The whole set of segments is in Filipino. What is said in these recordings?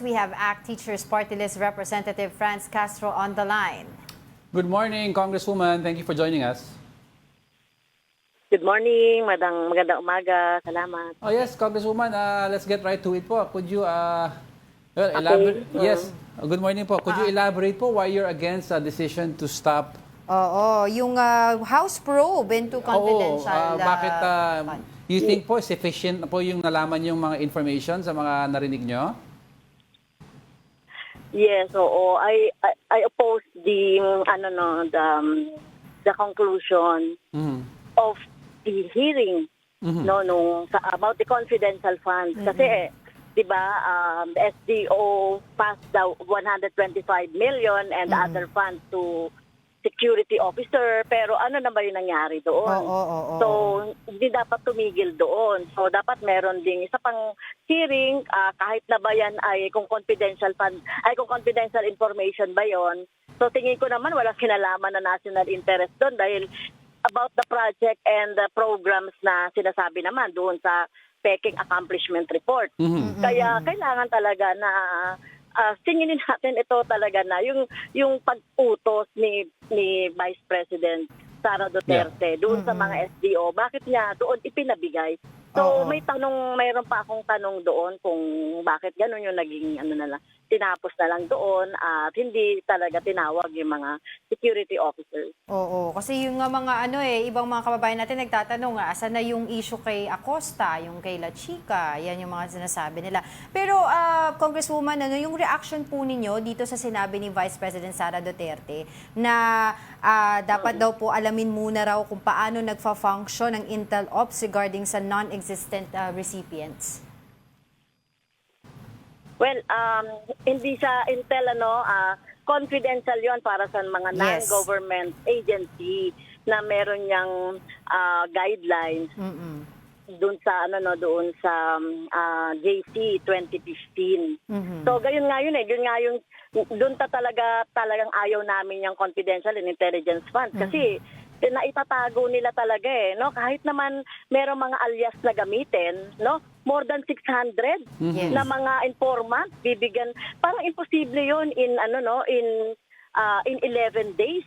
we have ACT Teachers Party List Representative Franz Castro on the line. Good morning, Congresswoman. Thank you for joining us. Good morning, magandang umaga. Salamat. Oh yes, Congresswoman, let's get right to it po. Could you elaborate? Yes. Good morning po. Could you elaborate po why you're against a decision to stop? Oo, yung House probe into confidential bakit fund. you think po sufficient na po yung nalaman yung mga information sa mga narinig nyo? Yes, oo. I oppose the the conclusion of the hearing about the confidential funds kasi 'di ba the SDO passed the 125 million and the other funds to security officer, pero ano na ba yung nangyari doon? So, hindi dapat tumigil doon. So, dapat meron ding isa pang hearing, kahit na ba yan ay kung confidential information ba yon. So, tingin ko naman walang kinalaman na national interest doon dahil about the project and the programs na sinasabi naman doon sa Peking Accomplishment Report. Kaya kailangan talaga na tinginin natin ito talaga na yung pag-utos ni Vice President Sara Duterte doon sa mga SDO, bakit niya doon ipinabigay? So mayroon pa akong tanong doon kung bakit gano'n yung naging tinapos na lang doon at hindi talaga tinawag yung mga security officers. Oo, kasi yung mga ibang mga kababayan natin nagtatanong, asan na yung issue kay Acosta, yung kay La Chica, yan yung mga sinasabi nila. Pero Congresswoman, yung reaction po ninyo dito sa sinabi ni Vice President Sara Duterte na dapat daw po alamin muna raw kung paano nagfa-function ang Intel Ops regarding sa non-existent recipients? Well, hindi sa Intel, confidential yon para sa mga non-government agency na meron niyang guidelines doon sa JC 2015. So gayon nga yun doon talagang ayaw namin yung confidential and intelligence funds kasi naitatago nila talaga kahit naman merong mga alias na gamitin, more than 600 na mga informant bibigyan, parang imposible yon in 11 days.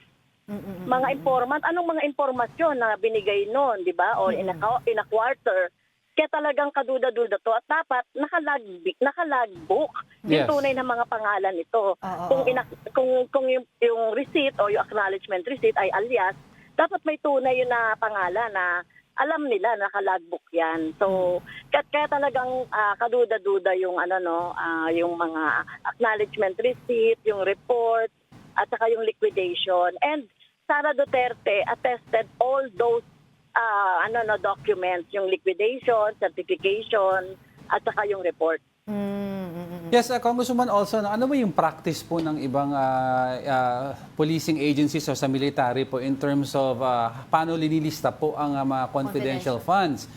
Mga informant, anong mga impormasyon na binigay noon, di ba? Or in a quarter. Kaya talagang kaduda-duda to at dapat nakalagbook yung tunay na mga pangalan nito. Kung yung receipt o yung acknowledgement receipt ay alias, dapat may tunay yun na pangalan na alam nila, nakalagbook yan. So, kaya talagang kaduda-duda yung yung mga acknowledgement receipt, yung report, at saka yung liquidation. And Sara Duterte attested all those documents, yung liquidation, certification, at saka yung report. Yes, Congresswoman, also, ano ba yung practice po ng ibang policing agencies o sa military po in terms of paano linilista po ang mga confidential funds?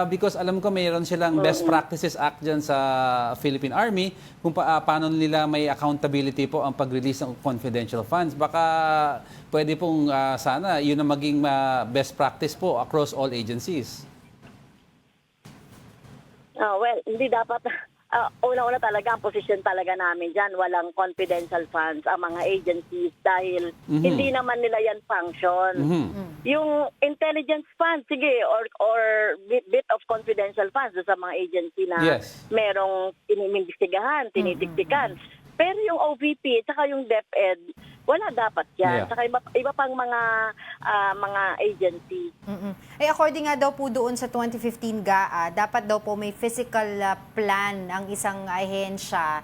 Because alam ko mayroon silang Best Practices Act dyan sa Philippine Army kung paano nila may accountability po ang pag-release ng confidential funds. Baka pwede pong sana yun ang maging best practice po across all agencies. Well, hindi dapat. Una-una talaga, ang posisyon talaga namin dyan, walang confidential funds ang mga agencies dahil hindi naman nila yan function. Yung intelligence funds, sige, or bit of confidential funds sa mga agency na merong inimbestigahan, tinitiktikan. Pero yung OVP at saka yung DepEd, wala dapat yan. Saka iba pang mga agency. According nga daw po doon sa 2015 GAA, dapat daw po may physical plan ang isang ahensya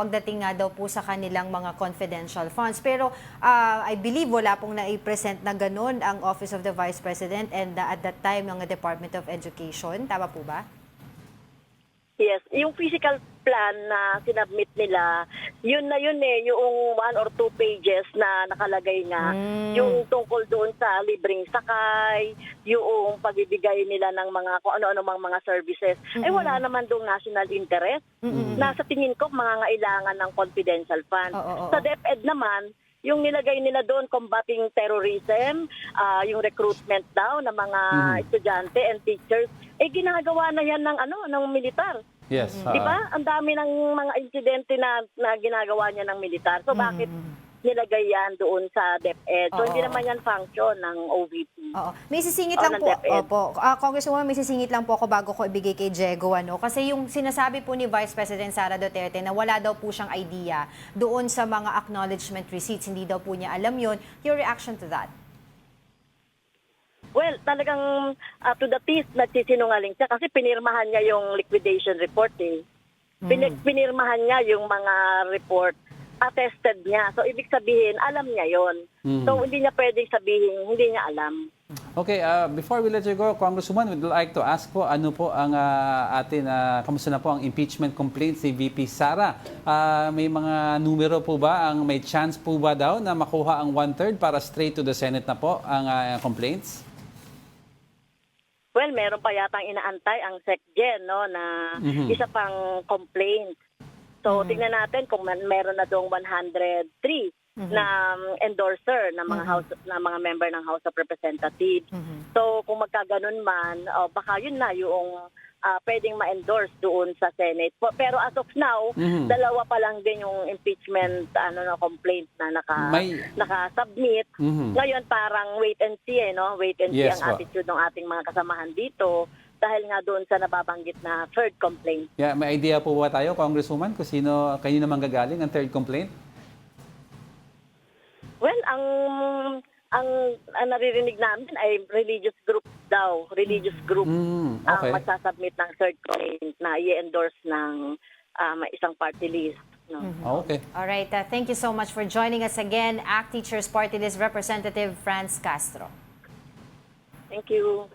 pagdating nga daw po sa kanilang mga confidential funds. Pero I believe wala pong na-present na ganun ang Office of the Vice President and at that time ng Department of Education. Tama po ba? Yes, yung physical plan na sinubmit nila, yun yung 1 or 2 pages na nakalagay nga, yung tungkol doon sa libreng sakay, yung pagbibigay nila ng mga kung ano-ano mga services. Wala naman doong national interest. Nasa tingin ko, mangangailangan ng confidential fund. Sa DepEd naman, yung nilagay nila doon, combating terrorism, yung recruitment daw ng mga estudyante and teachers, ginagawa na yan ng militar. Yes. Di ba? Ang dami ng mga insidente na ginagawa niya ng militar. So bakit nilagay yan doon sa DepEd? So hindi naman yan function ng OVP. Oo. May sisingit O, lang ng po. DepEd. Opo. Congresswoman, may sisingit lang po ako bago ko ibigay kay Diego. Kasi yung sinasabi po ni Vice President Sara Duterte na wala daw po siyang idea doon sa mga acknowledgement receipts. Hindi daw po niya alam yon. Your reaction to that? Well, talagang to the teeth nagsisinungaling siya kasi pinirmahan niya yung liquidation report eh. Pinirmahan niya yung mga report, attested niya. So, ibig sabihin, alam niya yon. So, hindi niya pwedeng sabihin, hindi niya alam. Okay, before we let you go, Congresswoman, we'd like to ask po, ano po ang kamusta na po ang impeachment complaint si VP Sara? May mga numero po ba, may chance po ba daw na makuha ang 1/3 para straight to the Senate na po ang complaints? Well, meron pa yatang inaantay ang SecGen, no, na isa pang complaint. So, tingnan natin kung meron na doong 103 na endorser ng mga mga member ng House of Representatives. So, kung magkaganon man, baka yun na yung pwedeng ma-endorse doon sa Senate. Pero as of now, dalawa pa lang din yung impeachment complaint na naka-submit. Ngayon parang wait and see, no? Wait and see Yes, ang po. attitude ng ating mga kasamahan dito dahil nga doon sa nababanggit na third complaint. Yeah, may idea po ba tayo, Congresswoman, kung kanino naman gagaling ang third complaint? Well, ang naririnig namin ay religious group daw, religious group Okay. ang magsasubmit ng third complaint na i-endorse ng isang party list. No? Okay. All right. Thank you so much for joining us again, ACT Teachers Party List Representative Franz Castro. Thank you.